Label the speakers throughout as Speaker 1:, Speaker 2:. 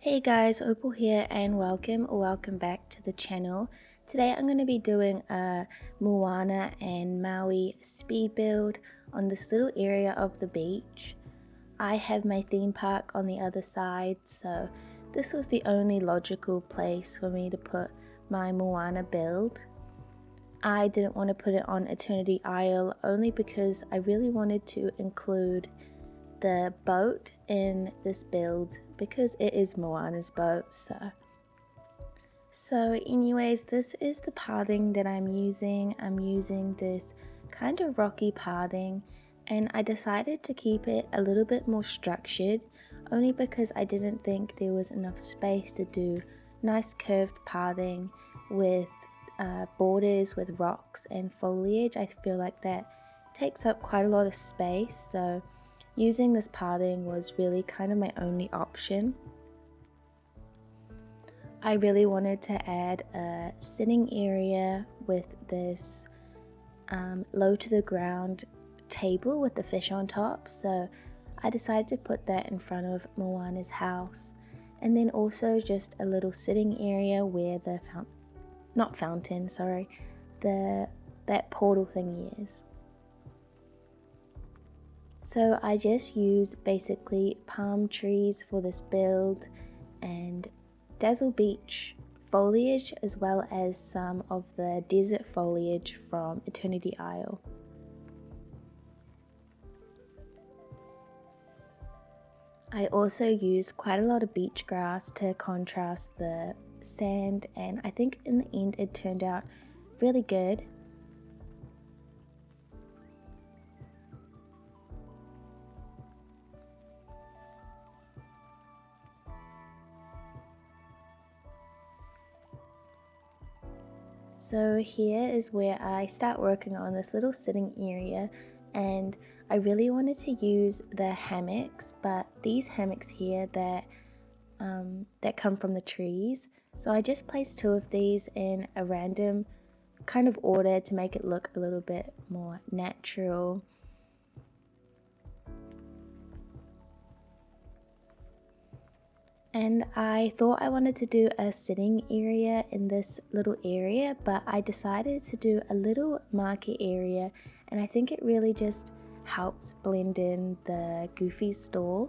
Speaker 1: Hey guys, Opal here and welcome back to the channel. Today I'm going to be doing a Moana and Maui speed build on this little area of the beach. I have my theme park on the other side, so this was the only logical place for me to put my Moana build. I didn't want to put it on Eternity Isle only because I really wanted to include the boat in this build because it is Moana's boat. So anyways, this is the pathing that I'm using. I'm using this kind of rocky pathing, and I decided to keep it a little bit more structured only because I didn't think there was enough space to do nice curved pathing with borders with rocks and foliage. I feel like that takes up quite a lot of space, so using this pathing was really kind of my only option. I really wanted to add a sitting area with this low to the ground table with the fish on top, so I decided to put that in front of Moana's house, and then also just a little sitting area where the that portal thingy is. So I just used basically palm trees for this build and Dazzle Beach foliage, as well as some of the desert foliage from Eternity Isle. I also used quite a lot of beach grass to contrast the sand, and I think in the end it turned out really good. So here is where I start working on this little sitting area, and I really wanted to use the hammocks, but these hammocks here that come from the trees. So I just placed two of these in a random kind of order to make it look a little bit more natural. And I thought I wanted to do a sitting area in this little area, but I decided to do a little market area, and I think it really just helps blend in the Goofy stall.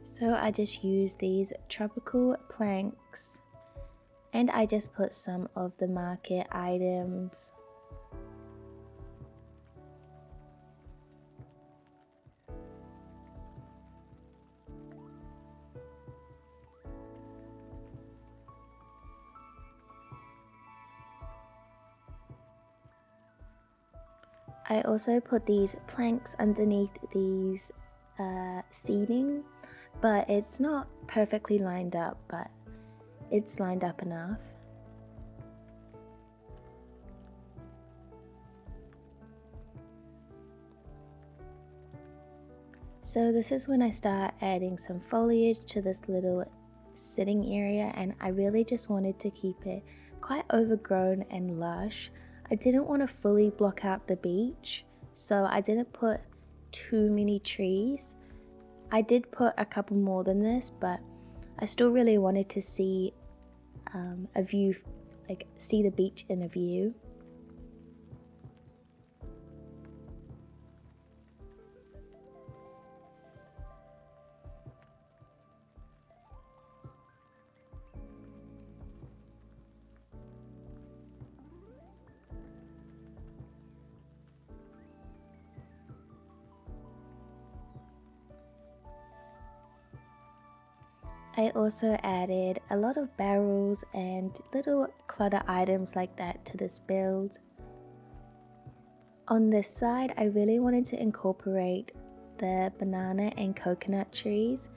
Speaker 1: So I just use these tropical planks, and I just put some of the market items. I also put these planks underneath these seating, but it's not perfectly lined up, but it's lined up enough. So this is when I start adding some foliage to this little sitting area, and I really just wanted to keep it quite overgrown and lush. I didn't want to fully block out the beach, so I didn't put too many trees. I did put a couple more than this, but I still really wanted to see a view, like see the beach in a view. I also added a lot of barrels and little clutter items like that to this build. On this side, I really wanted to incorporate the banana and coconut trees.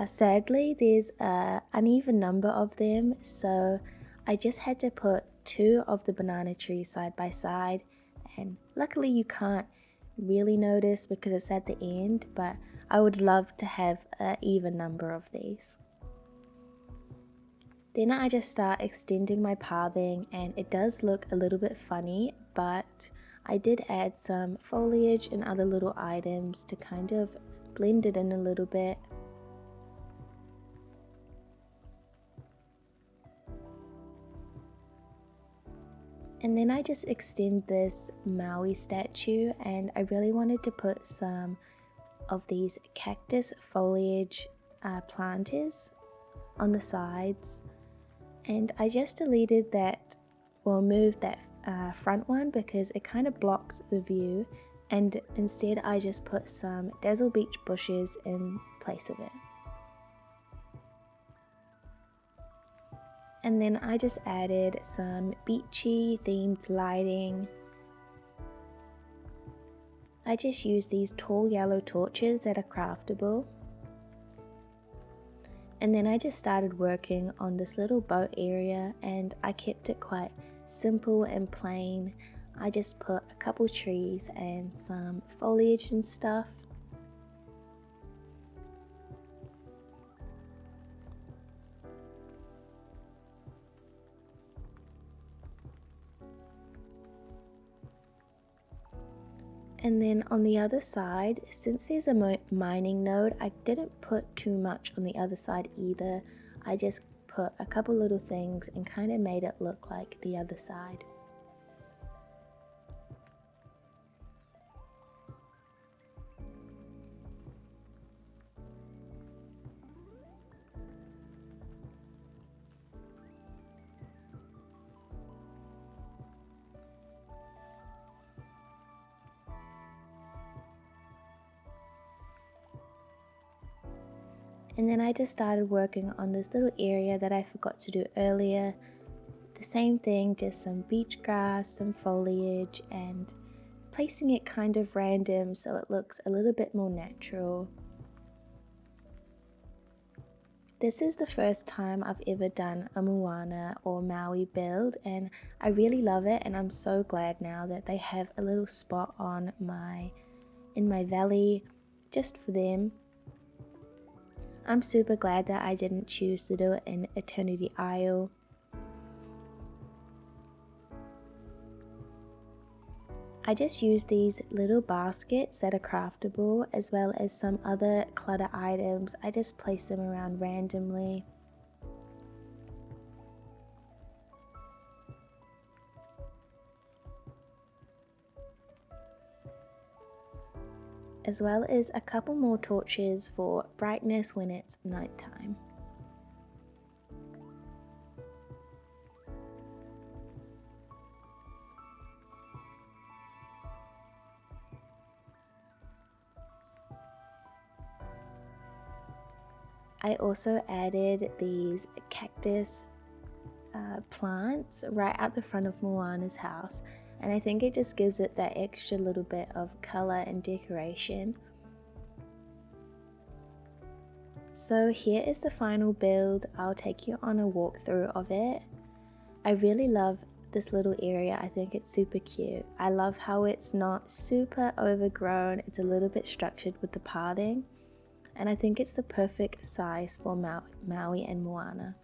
Speaker 1: Sadly, there's an uneven number of them, so I just had to put two of the banana trees side by side, and luckily you can't really notice because it's at the end, but I would love to have an even number of these. Then I just start extending my pathing, and it does look a little bit funny, but I did add some foliage and other little items to kind of blend it in a little bit. And then I just extend this Maui statue, and I really wanted to put some of these cactus foliage planters on the sides. And I just deleted that, or moved that front one because it kind of blocked the view, and instead I just put some Dazzle Beach bushes in place of it. And then I just added some beachy themed lighting. I just used these tall yellow torches that are craftable. And then I just started working on this little boat area, and I kept it quite simple and plain. I just put a couple trees and some foliage and stuff. And then on the other side, since there's a mining node, I didn't put too much on the other side either. I just put a couple little things and kind of made it look like the other side. And then I just started working on this little area that I forgot to do earlier. The same thing, just some beach grass, some foliage, and placing it kind of random so it looks a little bit more natural. This is the first time I've ever done a Moana or Maui build, and I really love it, and I'm so glad now that they have a little spot on in my valley just for them. I'm super glad that I didn't choose to do it in Eternity Isle. I just used these little baskets that are craftable, as well as some other clutter items. I just placed them around randomly. As well as a couple more torches for brightness when it's nighttime. I also added these cactus plants right at the front of Moana's house, and I think it just gives it that extra little bit of color and decoration. So here is the final build. I'll take you on a walkthrough of it. I really love this little area. I think it's super cute. I love how it's not super overgrown. It's a little bit structured with the pathing, and I think it's the perfect size for Maui and Moana.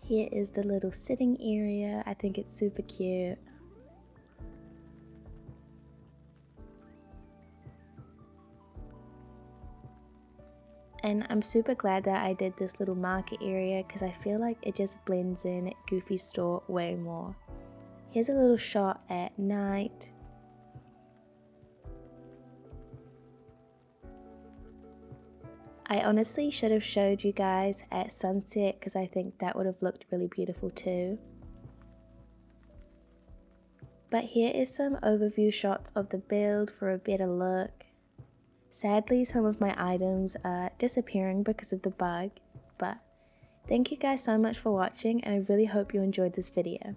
Speaker 1: Here is the little sitting area. I think it's super cute. And I'm super glad that I did this little market area because I feel like it just blends in Goofy's store way more. Here's a little shot at night. I honestly should have showed you guys at sunset because I think that would have looked really beautiful too. But here is some overview shots of the build for a better look. Sadly, some of my items are disappearing because of the bug, but thank you guys so much for watching, and I really hope you enjoyed this video.